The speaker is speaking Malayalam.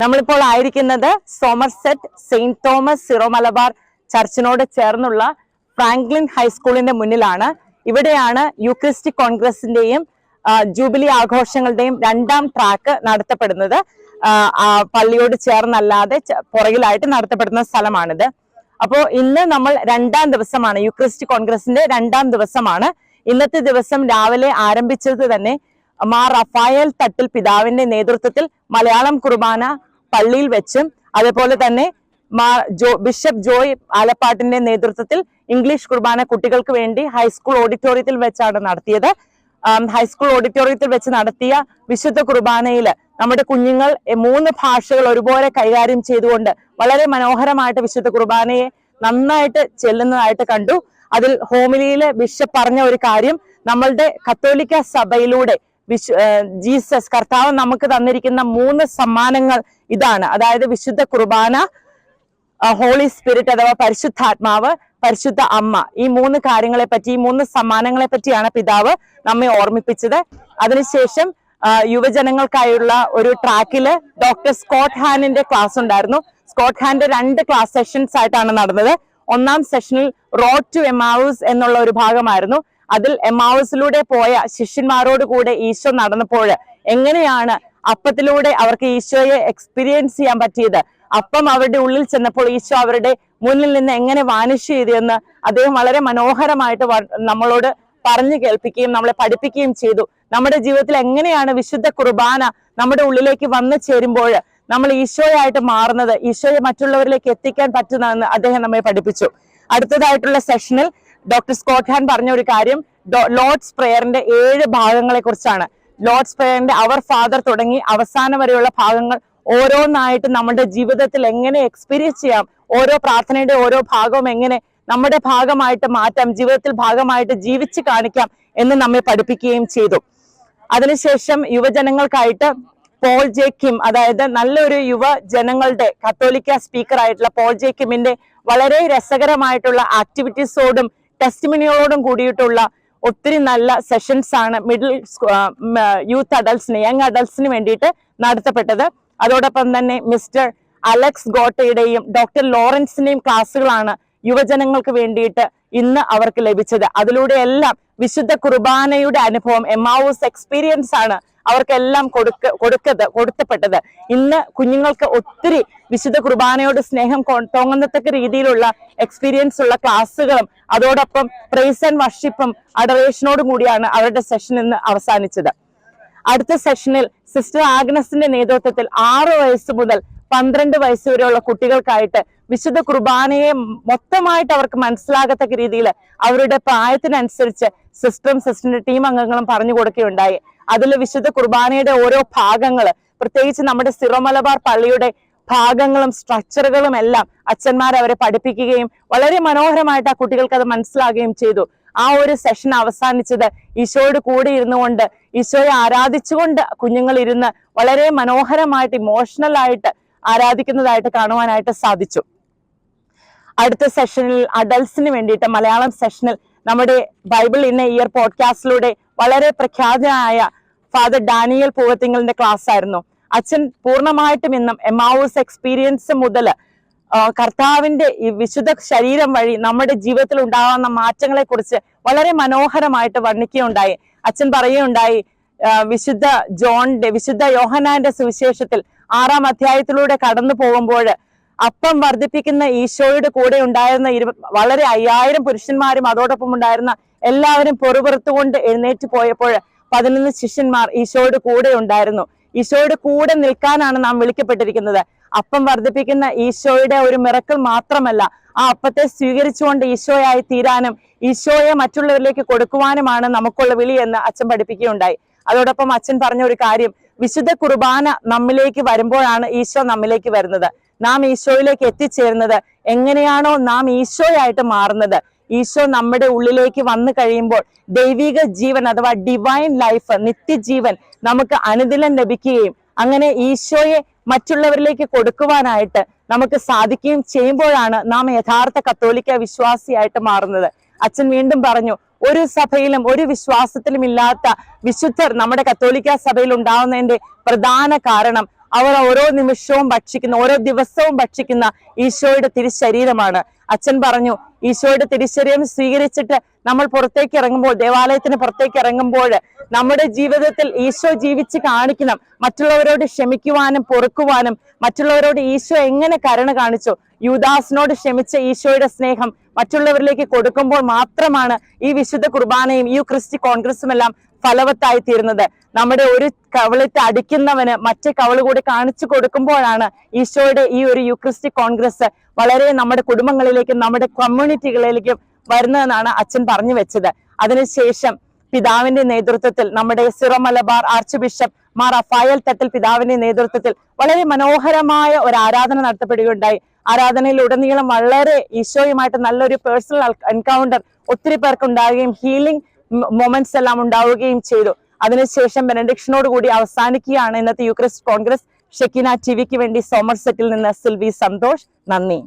നമ്മളിപ്പോൾ ആയിരിക്കുന്നത് Somerset Saint Thomas Syro Malabar ചർച്ചിനോട് ചേർന്നുള്ള ഫ്രാങ്ക്ലിൻ ഹൈസ്കൂളിന്റെ മുന്നിലാണ്. ഇവിടെയാണ് യൂക്രിസ്റ്റിക് കോൺഗ്രസിന്റെയും ജൂബിലി ആഘോഷങ്ങളുടെയും രണ്ടാം ട്രാക്ക് നടത്തപ്പെടുന്നത്. പള്ളിയോട് ചേർന്നല്ലാതെ പുറകിലായിട്ട് നടത്തപ്പെടുന്ന സ്ഥലമാണിത്. അപ്പോൾ ഇന്ന് നമ്മൾ രണ്ടാം ദിവസമാണ്, യൂക്രിസ്റ്റിക് കോൺഗ്രസിന്റെ രണ്ടാം ദിവസമാണ്. ഇന്നത്തെ ദിവസം രാവിലെ ആരംഭിച്ചത് തന്നെ മാർ റഫായേൽ തട്ടിൽ പിതാവിന്റെ നേതൃത്വത്തിൽ മലയാളം കുർബാന പള്ളിയിൽ വെച്ചും, അതേപോലെ തന്നെ ബിഷപ്പ് ജോയ് ആലപ്പാട്ടിന്റെ നേതൃത്വത്തിൽ ഇംഗ്ലീഷ് കുർബാന കുട്ടികൾക്ക് വേണ്ടി ഹൈസ്കൂൾ ഓഡിറ്റോറിയത്തിൽ വെച്ചാണ് നടത്തിയത്. ഹൈസ്കൂൾ ഓഡിറ്റോറിയത്തിൽ വെച്ച് നടത്തിയ വിശുദ്ധ കുർബാനയില് നമ്മുടെ കുഞ്ഞുങ്ങൾ 3 ഭാഷകൾ ഒരുപോലെ കൈകാര്യം ചെയ്തുകൊണ്ട് വളരെ മനോഹരമായിട്ട് വിശുദ്ധ കുർബാനയെ നന്നായിട്ട് ചെല്ലുന്നതായിട്ട് കണ്ടു. അതിൽ ഹോമിലിയിലെ ബിഷപ്പ് പറഞ്ഞ ഒരു കാര്യം, നമ്മളുടെ കത്തോലിക്ക സഭയിലൂടെ ജീസസ് കർത്താവ് നമുക്ക് തന്നിരിക്കുന്ന 3 സമ്മാനങ്ങൾ ഇതാണ്. അതായത് വിശുദ്ധ കുർബാന, ഹോളി സ്പിരിറ്റ് അഥവാ പരിശുദ്ധാത്മാവ്, പരിശുദ്ധ അമ്മ. ഈ 3 കാര്യങ്ങളെ പറ്റി, ഈ 3 സമ്മാനങ്ങളെ പറ്റിയാണ് പിതാവ് നമ്മെ ഓർമ്മിപ്പിച്ചത്. അതിനുശേഷം യുവജനങ്ങൾക്കായുള്ള ഒരു ട്രാക്കില് ഡോക്ടർ സ്കോട്ട് ഹാനിന്റെ ക്ലാസ് ഉണ്ടായിരുന്നു. സ്കോട്ട് ഹാന്റെ 2 ക്ലാസ് സെഷൻസ് ആയിട്ടാണ് നടന്നത്. ഒന്നാം സെഷനിൽ റോഡ് ടു എമാവൂസ് എന്നുള്ള ഒരു ഭാഗമായിരുന്നു. അതിൽ എമാവൂസിലൂടെ പോയ ശിഷ്യന്മാരോട് കൂടെ ഈശോ നടന്നപ്പോൾ എങ്ങനെയാണ് അപ്പത്തിലൂടെ അവർക്ക് ഈശോയെ എക്സ്പീരിയൻസ് ചെയ്യാൻ പറ്റിയത്, അപ്പം അവരുടെ ഉള്ളിൽ ചെന്നപ്പോൾ ഈശോ അവരുടെ മുന്നിൽ നിന്ന് എങ്ങനെ വാനിഷ് ചെയ്തെന്ന് അദ്ദേഹം വളരെ മനോഹരമായിട്ട് നമ്മളോട് പറഞ്ഞു കേൾപ്പിക്കുകയും നമ്മളെ പഠിപ്പിക്കുകയും ചെയ്തു. നമ്മുടെ ജീവിതത്തിൽ എങ്ങനെയാണ് വിശുദ്ധ കുർബാന നമ്മുടെ ഉള്ളിലേക്ക് വന്നു ചേരുമ്പോൾ നമ്മൾ ഈശോയായിട്ട് മാറുന്നത്, ഈശോയെ മറ്റുള്ളവരിലേക്ക് എത്തിക്കാൻ പറ്റുന്നതെന്ന് അദ്ദേഹം നമ്മെ പഠിപ്പിച്ചു. അടുത്തതായിട്ടുള്ള സെഷനിൽ ഡോക്ടർ സ്കോട്ട് ഹാൻ പറഞ്ഞ ഒരു കാര്യം ലോർഡ്സ് പ്രേയറിന്റെ 7 ഭാഗങ്ങളെ കുറിച്ചാണ്. ലോർഡ്സ് പ്രേയറിന്റെ അവർ ഫാദർ തുടങ്ങി അവസാനം വരെയുള്ള ഭാഗങ്ങൾ ഓരോന്നായിട്ട് നമ്മുടെ ജീവിതത്തിൽ എങ്ങനെ എക്സ്പീരിയൻസ് ചെയ്യാം, ഓരോ പ്രാർത്ഥനയുടെ ഓരോ ഭാഗവും എങ്ങനെ നമ്മുടെ ഭാഗമായിട്ട് മാറ്റാം, ജീവിതത്തിൽ ഭാഗമായിട്ട് ജീവിച്ച് കാണിക്കാം എന്ന് നമ്മെ പഠിപ്പിക്കുകയും ചെയ്തു. അതിനുശേഷം യുവജനങ്ങൾക്കായിട്ട് പോൾ ജെ കിം, അതായത് നല്ലൊരു യുവജനങ്ങളുടെ കത്തോലിക്ക സ്പീക്കർ ആയിട്ടുള്ള പോൾ ജെ കിമിന്റെ വളരെ രസകരമായിട്ടുള്ള ആക്ടിവിറ്റീസോടും ടെസ്റ്റിമണിയോടും കൂടിയിട്ടുള്ള ഒത്തിരി നല്ല സെഷൻസ് ആണ് മിഡിൽ യൂത്ത് അഡൽട്സിന്, യങ് അഡൽട്സിന് വേണ്ടിയിട്ട് നടത്തപ്പെട്ടത്. അതോടൊപ്പം തന്നെ മിസ്റ്റർ അലക്സ് ഗോട്ടയുടെയും ഡോക്ടർ ലോറൻസിന്റെയും ക്ലാസ്സുകളാണ് യുവജനങ്ങൾക്ക് വേണ്ടിയിട്ട് ഇന്ന് അവർക്ക് ലഭിച്ചത്. അതിലൂടെയെല്ലാം വിശുദ്ധ കുർബാനയുടെ അനുഭവം, എമാവൂസ് എക്സ്പീരിയൻസ് ആണ് അവർക്കെല്ലാം കൊടുത്തപ്പെട്ടത്. ഇന്ന് കുഞ്ഞുങ്ങൾക്ക് ഒത്തിരി വിശുദ്ധ കുർബാനയോട് സ്നേഹം തോന്നുന്നത്തക്ക രീതിയിലുള്ള എക്സ്പീരിയൻസ് ഉള്ള ക്ലാസ്സുകളും അതോടൊപ്പം പ്രൈസ് ആൻഡ് വർഷിപ്പും അഡറേഷനോടും കൂടിയാണ് അവരുടെ സെഷൻ ഇന്ന് അവസാനിച്ചത്. അടുത്ത സെഷനിൽ സിസ്റ്റർ ആഗ്നസിന്റെ നേതൃത്വത്തിൽ 6 വയസ്സ് മുതൽ 12 വയസ്സ് വരെയുള്ള കുട്ടികൾക്കായിട്ട് വിശുദ്ധ കുർബാനയെ മൊത്തമായിട്ട് അവർക്ക് മനസ്സിലാകത്തക്ക രീതിയിൽ അവരുടെ പ്രായത്തിനനുസരിച്ച് സിസ്റ്ററിന്റെ ടീം അംഗങ്ങളും പറഞ്ഞു കൊടുക്കുകയുണ്ടായി. അതിൽ വിശുദ്ധ കുർബാനയുടെ ഓരോ ഭാഗങ്ങള്, പ്രത്യേകിച്ച് നമ്മുടെ സിറോ മലബാർ പള്ളിയുടെ ഭാഗങ്ങളും സ്ട്രക്ചറുകളും എല്ലാം അച്ഛന്മാർ അവരെ പഠിപ്പിക്കുകയും വളരെ മനോഹരമായിട്ട് ആ കുട്ടികൾക്ക് അത് മനസ്സിലാകുകയും ചെയ്തു. ആ ഒരു സെഷൻ അവസാനിച്ചത് ഈശോയോട് കൂടി ഇരുന്നുകൊണ്ട് ഈശോയെ ആരാധിച്ചുകൊണ്ട് കുഞ്ഞുങ്ങൾ ഇരുന്ന് വളരെ മനോഹരമായിട്ട് ഇമോഷണൽ ആയിട്ട് ആരാധിക്കുന്നതായിട്ട് കാണുവാനായിട്ട് സാധിച്ചു. അടുത്ത സെഷനിൽ അഡൽട്സിന് വേണ്ടിയിട്ട് മലയാളം സെഷനിൽ നമ്മുടെ ബൈബിൾ ഇൻ എ ഇയർ പോഡ്കാസ്റ്റിലൂടെ വളരെ പ്രഖ്യാതനായ ഫാദർ ഡാനിയൽ പൂവത്തിങ്കലിന്റെ ക്ലാസ് ആയിരുന്നു. അച്ഛൻ പൂർണ്ണമായിട്ടും ഇന്നും എമാവൂസ് എക്സ്പീരിയൻസ് മുതൽ കർത്താവിന്റെ ഈ വിശുദ്ധ ശരീരം വഴി നമ്മുടെ ജീവിതത്തിൽ ഉണ്ടാകുന്ന മാറ്റങ്ങളെ കുറിച്ച് വളരെ മനോഹരമായിട്ട് വർണ്ണിക്കുകയുണ്ടായി. അച്ഛൻ പറയുകയുണ്ടായി, വിശുദ്ധ യോഹന്നാന്റെ സുവിശേഷത്തിൽ 6-ാം അധ്യായത്തിലൂടെ കടന്നു പോകുമ്പോൾ അപ്പം വർദ്ധിപ്പിക്കുന്ന ഈശോയുടെ കൂടെ ഉണ്ടായിരുന്ന വളരെ 5000 പുരുഷന്മാരും അതോടൊപ്പം ഉണ്ടായിരുന്ന എല്ലാവരും പൊറുപുറത്തുകൊണ്ട് എഴുന്നേറ്റ് പോയപ്പോൾ 11 ശിഷ്യന്മാർ ഈശോയുടെ കൂടെ ഉണ്ടായിരുന്നു. ഈശോയുടെ കൂടെ നിൽക്കാനാണ് നാം വിളിക്കപ്പെട്ടിരിക്കുന്നത്. അപ്പം വർദ്ധിപ്പിക്കുന്ന ഈശോയുടെ ഒരു മിറക്കിൾ മാത്രമല്ല, ആ അപ്പത്തെ സ്വീകരിച്ചുകൊണ്ട് ഈശോയായി തീരാനും ഈശോയെ മറ്റുള്ളവരിലേക്ക് കൊടുക്കുവാനുമാണ് നമുക്കുള്ള വിളി എന്ന് അച്ഛൻ പഠിപ്പിക്കുകയുണ്ടായി. അതോടൊപ്പം അച്ഛൻ പറഞ്ഞ ഒരു കാര്യം, വിശുദ്ധ കുർബാന നമ്മിലേക്ക് വരുമ്പോഴാണ് ഈശോ നമ്മിലേക്ക് വരുന്നത്. നാം ഈശോയിലേക്ക് എത്തിച്ചേരുന്നത് എങ്ങനെയാണോ നാം ഈശോയായിട്ട് മാറുന്നത്, ഈശോ നമ്മുടെ ഉള്ളിലേക്ക് വന്നു കഴിയുമ്പോൾ ദൈവിക ജീവൻ അഥവാ ഡിവൈൻ ലൈഫ്, നിത്യജീവൻ നമുക്ക് അനുദിനം ലഭിക്കുകയും അങ്ങനെ ഈശോയെ മറ്റുള്ളവരിലേക്ക് കൊടുക്കുവാനായിട്ട് നമുക്ക് സാധിക്കുകയും ചെയ്യുമ്പോഴാണ് നാം യഥാർത്ഥ കത്തോലിക്ക വിശ്വാസിയായിട്ട് മാറുന്നത്. അച്ഛൻ വീണ്ടും പറഞ്ഞു, ഒരു സഭയിലും ഒരു വിശ്വാസത്തിലും ഇല്ലാത്ത വിശുദ്ധർ നമ്മുടെ കത്തോലിക്ക സഭയിൽ ഉണ്ടാവുന്നതിന്റെ പ്രധാന കാരണം അവർ ഓരോ നിമിഷവും ഭക്ഷിക്കുന്ന, ഓരോ ദിവസവും ഭക്ഷിക്കുന്ന ഈശോയുടെ തിരുശരീരമാണ്. അച്ഛൻ പറഞ്ഞു, ഈശോയുടെ തിരുശരീരം സ്വീകരിച്ചിട്ട് നമ്മൾ പുറത്തേക്ക് ഇറങ്ങുമ്പോൾ, ദേവാലയത്തിന് പുറത്തേക്ക് ഇറങ്ങുമ്പോൾ നമ്മുടെ ജീവിതത്തിൽ ഈശോ ജീവിച്ച് കാണിക്കണം. മറ്റുള്ളവരോട് ക്ഷമിക്കുവാനും പൊറുക്കുവാനും, മറ്റുള്ളവരോട് ഈശോ എങ്ങനെ കരുണ കാണിച്ചു, യൂദാസിനോട് ക്ഷമിച്ച ഈശോയുടെ സ്നേഹം മറ്റുള്ളവരിലേക്ക് കൊടുക്കുമ്പോൾ മാത്രമാണ് ഈ വിശുദ്ധ കുർബാനയും ഈ ക്രിസ്റ്റി കോൺഗ്രസും എല്ലാം ഫലവത്തായി തീരുന്നത്. നമ്മുടെ ഒരു കവളത്തെ അടിക്കുന്നവന് മറ്റേ കവള് കൂടി കാണിച്ചു കൊടുക്കുമ്പോഴാണ് ഈശോയുടെ ഈ ഒരു യൂക്രിസ്റ്റിക് കോൺഗ്രസ് വളരെ നമ്മുടെ കുടുംബങ്ങളിലേക്കും നമ്മുടെ കമ്മ്യൂണിറ്റികളിലേക്കും വരുന്നതെന്നാണ് അച്ഛൻ പറഞ്ഞു വെച്ചത്. അതിനുശേഷം പിതാവിന്റെ നേതൃത്വത്തിൽ നമ്മുടെ Syro Malabar archbishop Mar Raphael Thattil പിതാവിന്റെ നേതൃത്വത്തിൽ വളരെ മനോഹരമായ ഒരു ആരാധന നടത്തപ്പെടുകയുണ്ടായി. ആരാധനയിൽ ഉടനീളം വളരെ ഈശോയുമായിട്ട് നല്ലൊരു പേഴ്സണൽ എൻകൗണ്ടർ ഒത്തിരി പേർക്ക് ഉണ്ടാവുകയും ഹീലിംഗ് മൊമെന്റ്സ് എല്ലാം ഉണ്ടാവുകയും ചെയ്തു. അതിനുശേഷം ബെനഡിക്ഷനോട് കൂടി അവസാനിക്കുകയാണ് ഇന്നത്തെ യൂക്രിസ്റ്റ് കോൺഗ്രസ്. ഷെക്കിന ടിവിക്ക് വേണ്ടി സോമർസെറ്റിൽ നിന്ന് സിൽവി സന്തോഷ്. നന്ദി.